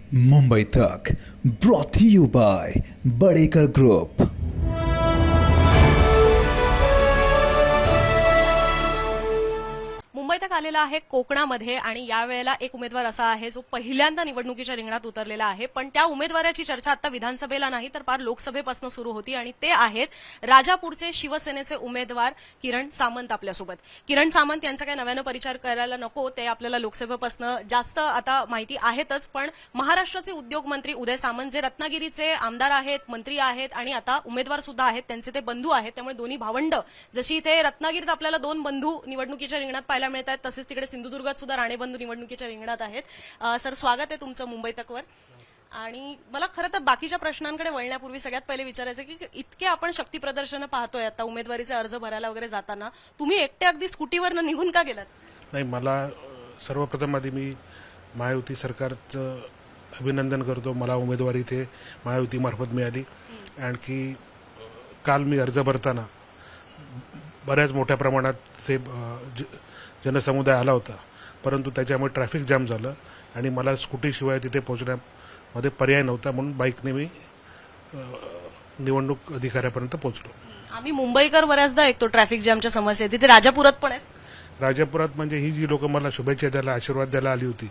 Mumbai Tak brought to you by Badekar group. Mumbai Tak आलेला आहे कोकणामध्ये आणि यावेळेला एक उमेदवार असा आहे जो पहिल्यांदा निवडणुकीच्या रिंगणात उतरलेला आहे, पण त्या उमेदवाराची चर्चा आता विधानसभेला नाही तर पार लोकसभेपासून सुरू होती आणि ते आहेत राजापूरचे शिवसेनेचे उमेदवार किरण सामंत आपल्यासोबत। किरण सामंत यांचा काय नव्यानं परिचय करायला नको, ते आपल्याला लोकसभेपासून जास्त आता माहिती आहेतच, पण महाराष्ट्राचे उद्योगमंत्री उदय सामंत जे रत्नागिरीचे आमदार आहेत, मंत्री आहेत आणि आता उमेदवार सुद्धा आहेत, त्यांचे ते बंधू आहेत, त्यामुळे दोन्ही भावंड जशी इथे रत्नागिरीत आपल्याला दोन बंधू निवडणुकीच्या रिंगणात पाहायला मिळत आहेत, तसेच तिकडे सिंधुदुर्गात सुद्धा राणेबंधू निवडणुकीच्या रिंगणात आहेत। सर, स्वागत आहे तुमचं मुंबई तकवर। आणि मला खरं तर बाकीच्या प्रश्नांकडे वळण्यापूर्वी सगळ्यात पहिले विचारायचं की इतके आपण शक्ती प्रदर्शन पाहतोय आता उमेदवारीचे अर्ज भरायला वगैरे जाताना, तुम्ही एकटे अगदी स्कूटीवरनं निघून का गेलात? नाही, मला सर्वप्रथम आधी मी महायुती सरकारचं अभिनंदन करतो। मला उमेदवारी इथे महायुतीमार्फत मिळाली। आणखी काल मी अर्ज भरताना बऱ्याच मोठ्या प्रमाणात ते जनसमुदाय आला होता, परंतु त्याच्यामुळे ट्रॅफिक जाम झालं आणि मला स्कूटीशिवाय तिथे पोहोचण्यामध्ये पर्याय नव्हता, म्हणून बाईकने मी निवडणूक अधिकाऱ्यापर्यंत पोहोचलो। आम्ही मुंबईकर बऱ्याचदा ऐकतो ट्रॅफिक जॅमच्या समस्या, तिथे राजापुरात पण आहेत। राजापुरात म्हणजे ही जी लोक मला शुभेच्छा द्यायला, आशीर्वाद द्यायला आली होती,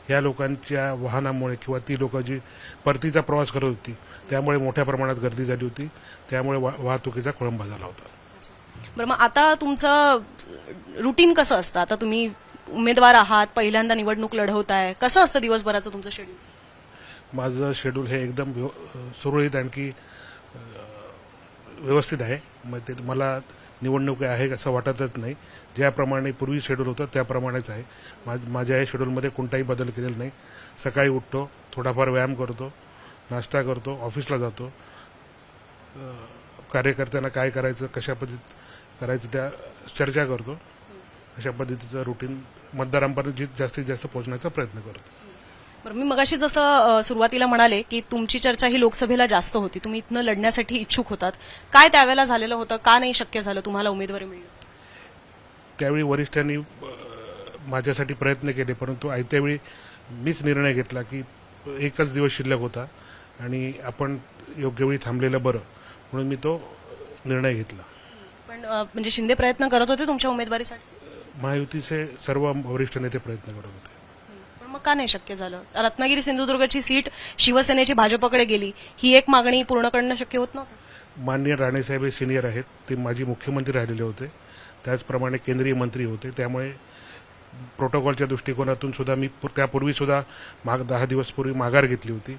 या लोकांच्या वाहनामुळे किंवा ती लोक जी परतीचा प्रवास करत होती त्यामुळे मोठ्या प्रमाणात गर्दी झाली होती, त्यामुळे वाहतुकीचा खोळंबा झाला होता। बरं, मग आता तुमचं रुटीन कसं असतं? आता तुम्ही उमेदवार आहात, पहिल्यांदा निवडणूक लढवताय, कसं असतं दिवसभराचं तुमचं शेड्यूल? माझं शेड्यूल हे एकदम सुरळीत आणखी व्यवस्थित आहे। मग ते मला निवडणूक आहे असं वाटतच नाही। ज्याप्रमाणे पूर्वी शेड्यूल होतं त्याप्रमाणेच आहे। माझ्या या शेड्यूलमध्ये कोणताही बदल केलेला नाही। सकाळी उठतो, थोडाफार व्यायाम करतो, नाश्ता करतो, ऑफिसला जातो, कार्यकर्त्यांना काय करायचं, कशा पद्धतीत करायचं त्या चर्चा करतो। अशा पद्धतीचं रुटीन मतदारांपर्यंत जास्तीत जास्त पोहोचण्याचा प्रयत्न करतो। बरं, मी मगाशी जसं सुरुवातीला म्हणाले की तुमची चर्चा ही लोकसभेला जास्त होती, तुम्ही इथनं लढण्यासाठी इच्छुक होतात, काय त्यावेळेला झालेलं होतं, का नाही शक्य झालं तुम्हाला उमेदवारी मिळणं? त्यावेळी वरिष्ठांनी माझ्यासाठी प्रयत्न केले, परंतु त्यावेळी मीच निर्णय घेतला की एकच दिवस शिल्लक होता आणि आपण योग्य वेळी थांबलेलं बरं, म्हणून मी तो निर्णय घेतला। पण म्हणजे शिंदे प्रयत्न करत होते तुमच्या उमेदवारीसाठी? महायुतीचे सर्व वरिष्ठ नेते प्रयत्न करत होते, पण मग का नाही शक्य झालं? रत्नागिरी सिंधुदुर्गची सीट शिवसेनेची भाजपकडे गेली, ही एक मागणी पूर्ण करणं शक्य होत नव्हतं? माननीय राणेसाहेब हे सिनियर आहेत, ते माजी मुख्यमंत्री राहिलेले होते, त्याचप्रमाणे केंद्रीय मंत्री होते, त्यामुळे प्रोटोकॉलच्या दृष्टिकोनातून सुद्धा मी त्यापूर्वी सुद्धा 10 दिवस पूर्वी माघार घेतली होती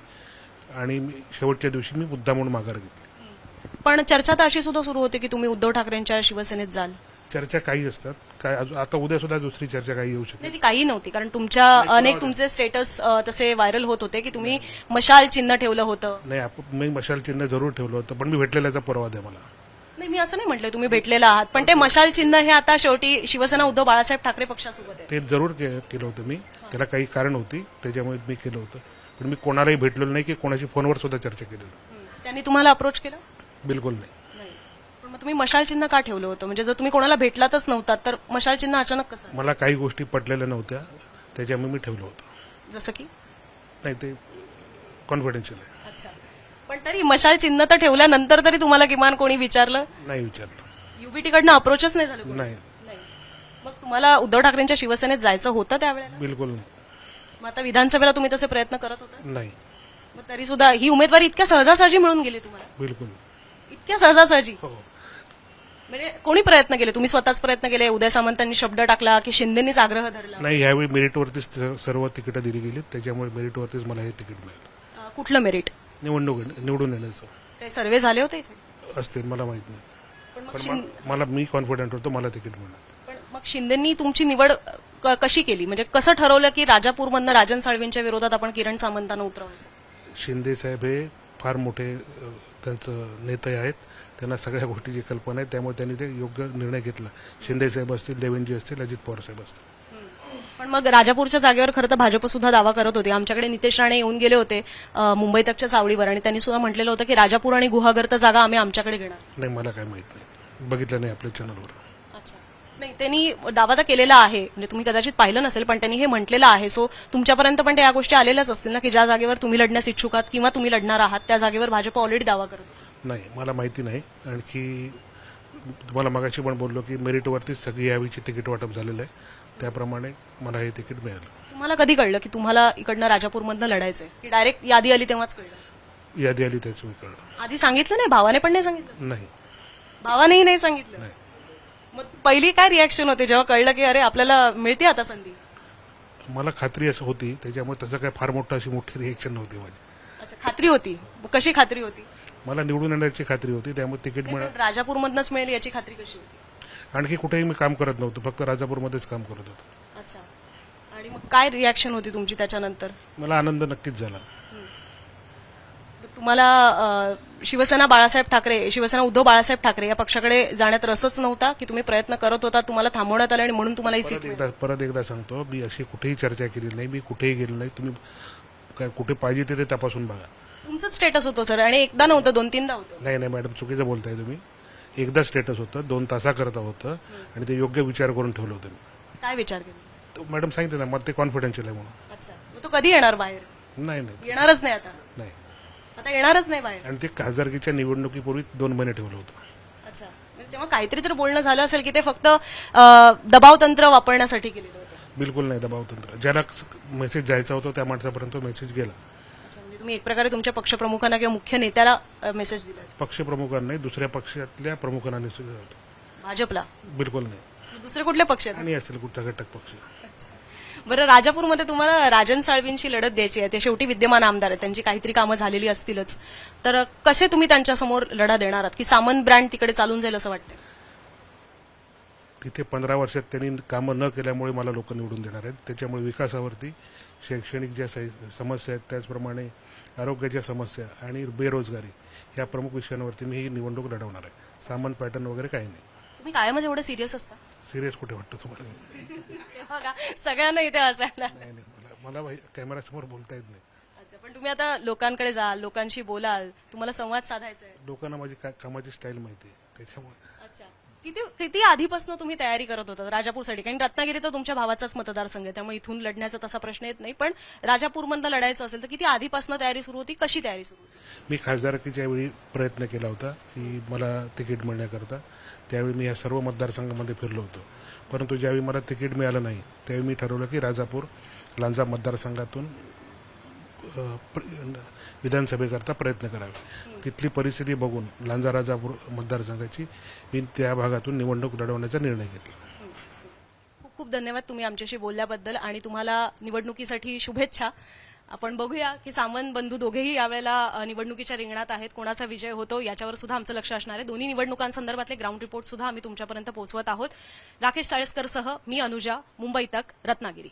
आणि शेवटच्या दिवशी मी मुद्दा म्हणून माघार घेतली। पण चर्चा तर अशी सुद्धा सुरू होते की तुम्ही उद्धव ठाकरेंच्या शिवसेनेत जाल। चर्चा काही असतात, काय आता उद्या सुद्धा दुसरी चर्चा काही येऊ शकते? नाही, ती काही नव्हती, कारण तुमच्या अनेक तुमचे स्टेटस तसे व्हायरल होत होते की तुम्ही मशाल चिन्ह ठेवलं होतं। नाही, मी मशाल चिन्ह जरूर ठेवलं होतं, पण मी भेटलेल्याचा पुरावा द्या मला। नाही, मी असं नाही म्हटलंय तुम्ही भेटलेला आहात, पण ते मशाल चिन्ह हे आता शेवटी शिवसेना उद्धव बाळासाहेब ठाकरे पक्षासोबत आहे। ते जरूर केलं होतं मी, त्याला काही कारण होती, त्याच्यामुळे मी केलं होतं, पण मी कोणालाही भेटलेलो नाही की कोणाशी फोनवर सुद्धा चर्चा केलेली। त्यांनी तुम्हाला अप्रोच केलं? बिलकुल नाही। पण मग तुम्ही मशाल चिन्ह का ठेवलं होतं? म्हणजे जर तुम्ही कोणाला भेटलातच नव्हतात तर मशाल चिन्ह अचानक कसं? मला काही गोष्टी पटलेल्या नव्हत्या, त्याच्यामुळे मी ठेवलं होतं। जसं की? नाही, ते कॉन्फिडेन्शियल आहे। अच्छा, पण तरी मशाल चिन्ह तर ठेवल्यानंतर तरी तुम्हाला किमान कोणी विचारलं? नाही विचारलं। युबीटीकडनं अप्रोचच नाही झालं? नाही, मग तुम्हाला उद्धव ठाकरेंच्या शिवसेनेत जायचं होतं त्यावेळेला? बिलकुल नाही। मग आता विधानसभेला तुम्ही तसे प्रयत्न करत होता? नाही, मग तरी सुद्धा ही उमेदवारी इतक्या सहजासहजी मिळून गेली तुम्हाला? बिलकुल। इतक्या सहजासहजी? हो, म्हणजे कोणी प्रयत्न केले? तुम्ही स्वतःच प्रयत्न केले? उदय सामंतांनी शब्द टाकला की शिंदेनीच आग्रह धरला? नाही, यावेळी मेरिटवरतीच सर्व तिकीटं दिली गेली, त्याच्यामुळे मेरिटवरतीच मला हे तिकीट मिळालं। कुठलं मेरिट? निवडून येण्याचं काही सर्वे झाले होते इथे? असते, मला माहित नाही, पण मग पण मला मी कॉन्फिडंट होतो मला तिकीट मिळणार। पण मग शिंदेनी तुमची निवड कशी केली? म्हणजे कसं ठरवलं की राजापूरमधनं राजन साळवींच्या विरोधात आपण किरण सामंतांना उतरवायचं? शिंदे साहेब हे फार मोठे त्यांचं नेते आहेत, त्यांना सगळ्या गोष्टीची कल्पना आहे, त्यामुळे त्यांनी ते योग्य निर्णय घेतला। शिंदे साहेब असतील, देवेंद्रजी असतील, अजित पवार साहेब असतील। पण मग राजापूरच्या जागेवर खरं तर भाजप सुद्धा दावा करत होते। आमच्याकडे नितेश राणे येऊन गेले होते मुंबई तकच्या चावडीवर, आणि त्यांनी सुद्धा म्हटलेलं होतं की राजापूर आणि गुहागर तर जागा आम्ही आमच्याकडे घेणार। नाही, मला काय माहित नाही, बघितलं नाही आपल्या चॅनलवर। अच्छा, नाही, त्यांनी दावा तर केलेला आहे, म्हणजे तुम्ही कदाचित पाहिलं नसेल, पण त्यांनी हे म्हटलेलं आहे. सो तुमच्यापर्यंत पण त्या गोष्टी आलेल्याच असतील ना, की ज्या जागेवर तुम्ही लढण्यास इच्छुक आहात किंवा तुम्ही लढणार आहात त्या जागेवर भाजप ऑलरेडी दावा करत होतं. नाही, मला माहिती नाही. आणखी तुम्हाला मगाशी पण बोललो की मेरिटवरतीच सगळी यावीची तिकीट वाटप झालेलं आहे, त्याप्रमाणे मला हे तिकीट मिळालं. तुम्हाला कधी कळलं की तुम्हाला इकडनं राजापूरमधनं लढायचंय, की डायरेक्ट यादी आली तेव्हाच कळलं? यादी आली त्याच वेळी कळलं. आधी सांगितलं नाही? भावाने पण नाही सांगितलं? नाही. भावानेही नाही सांगितलं? नाही. मग पहिली काय रिॲक्शन होते जेव्हा कळलं की अरे आपल्याला मिळते आता संधी? मला खात्री असं होती, त्याच्यामुळे तसं काय फार मोठं अशी मोठी रिएक्शन नव्हती माझी. अच्छा, खात्री होती. मग कशी खात्री होती? मला निवडून येण्याची खात्री होती, त्यामुळे तिकीट नाही, मिळालं. पण राजापूरमधनच मिळेल याची खात्री कशी होती? आणखी कुठेही मी काम करत नव्हतो, फक्त राजापूरमध्येच काम करत होतो. अच्छा, आणि मग काय रिॲक्शन होती तुमची त्याच्यानंतर? मला आनंद नक्कीच झाला. तुम्हाला शिवसेना उद्धव बाळासाहेब ठाकरे या पक्षाकडे जाण्यात रसच नव्हता, की तुम्ही प्रयत्न करत होता, तुम्हाला थांबवण्यात आलं आणि म्हणून तुम्हाला ही सीट मिळाली? परत एकदा सांगतो, मी अशी कुठेही चर्चा केली नाही, मी कुठेही गेलो नाही. तुम्ही काय कुठे पाहिजे ते तपासून बघा. तुमचंच स्टेटस होतं सर, आणि एकदा नव्हतं, 2-3दा होतं. नाही मॅडम, चुकीचं बोलताय तुम्ही. एकदा स्टेटस होतं, 2 तासाकरता होतं, आणि ते योग्य विचार करून ठेवलं होतं मी. काय विचार केला? तो मॅडम सांगितलं ना, मला ते कॉन्फिडेन्शियल आहे म्हणून. अच्छा, मग तो कधी येणार बाहेर? नाही. येणारच नाही आता? नाही. आता येणारच नाही बाहेर? आणि ते खासदारकीच्या निवडणुकीपूर्वी 2 महिने ठेवलं होतं. अच्छा, म्हणजे तेव्हा काहीतरी तर बोलणं झालं असेल की ते फक्त दबाव तंत्र वापरण्यासाठी केलेलं होतं? बिलकुल नाही दबाव तंत्र. ज्याला मेसेज जायचा होता त्या माणसापर्यंत मेसेज गेला. अच्छा, म्हणजे तुम्ही एक प्रकारे तुमच्या पक्षप्रमुखांना किंवा मुख्य नेत्याला मेसेज दिला? पक्षप्रमुखांना नाही, दुसऱ्या पक्षातल्या प्रमुखांना मेसेज होता. भाजपला? बिलकुल नाही. दुसरे कुठले पक्ष आहेत? आणि असेल कुठचा घटक पक्ष. बरं, राजापूरमध्ये तुम्हाला राजन साळवींची लढत द्यायची आहे. ते शेवटी विद्यमान आमदार आहेत, त्यांची काहीतरी कामं झालेली असतीलच, तर कसे तुम्ही त्यांच्यासमोर लढा देणार आहात? की सामंत ब्रँड तिकडे चालून जाईल असं वाटतं? तिथे 15 वर्षात त्यांनी कामं न केल्यामुळे मला लोक निवडून देणार आहेत. त्याच्यामुळे विकासावरती, शैक्षणिक ज्या समस्या आहेत, त्याचप्रमाणे आरोग्याच्या समस्या आणि बेरोजगारी या प्रमुख विषयांवरती मी ही निवडणूक लढवणार आहे. सामंत पॅटर्न वगैरे काही नाही. तुम्ही कायमच एवढं सिरियस असता? सिरियस कुठे वाटतं तुम्हाला? ते बघा, सगळ्यांना इथे असायला. नाही, मला कॅमेरासमोर बोलता येत नाही. अच्छा, पण तुम्ही आता लोकांकडे जाल, लोकांशी बोलाल, तुम्हाला संवाद साधायचा आहे. लोकांना माझी कामाची स्टाईल माहिती आहे, त्याच्यामुळे. अच्छा, किती आधीपासून तुम्ही तयारी करत होता राजापूरसाठी? कारण रत्नागिरी तर तुमच्या भावाचाच मतदारसंघ आहे, त्यामुळे इथून लढण्याचा तसा प्रश्न येत नाही, पण राजापूरमधनं लढायचं असेल तर किती आधीपासून तयारी सुरू होती? कशी तयारी सुरू होती? मी खासदारकीच्या वेळी प्रयत्न केला होता की मला तिकीट मिळण्याकरता. त्यावेळी मी या सर्व मतदारसंघामध्ये फिरलो होतो, परंतु ज्यावेळी मला तिकीट मिळालं नाही त्यावेळी मी ठरवलं की राजापूर लांजा मतदारसंघातून विधानसभेकरता प्रयत्न करावे. तिथली परिस्थिती बघून लांजा राजापूर मतदारसंघाची मी त्या भागातून निवडणूक लढवण्याचा निर्णय घेतला. खूप खूप धन्यवाद तुम्ही आमच्याशी बोलल्याबद्दल, आणि तुम्हाला निवडणुकीसाठी शुभेच्छा. आपण बघूया की सामंत बंधू दोघेही यावेळेला निवडणुकीच्या रिंगणात आहेत. कोणाचा विजय होतो याच्यावर सुद्धा आमचं लक्ष असणार आहे. दोन्ही निवडणुकांसंदर्भातले ग्राउंड रिपोर्ट सुद्धा आम्ही तुमच्यापर्यंत पोहोचवत आहोत. राकेश साळेसकर सह मी अनुजा, मुंबई तक, रत्नागिरी.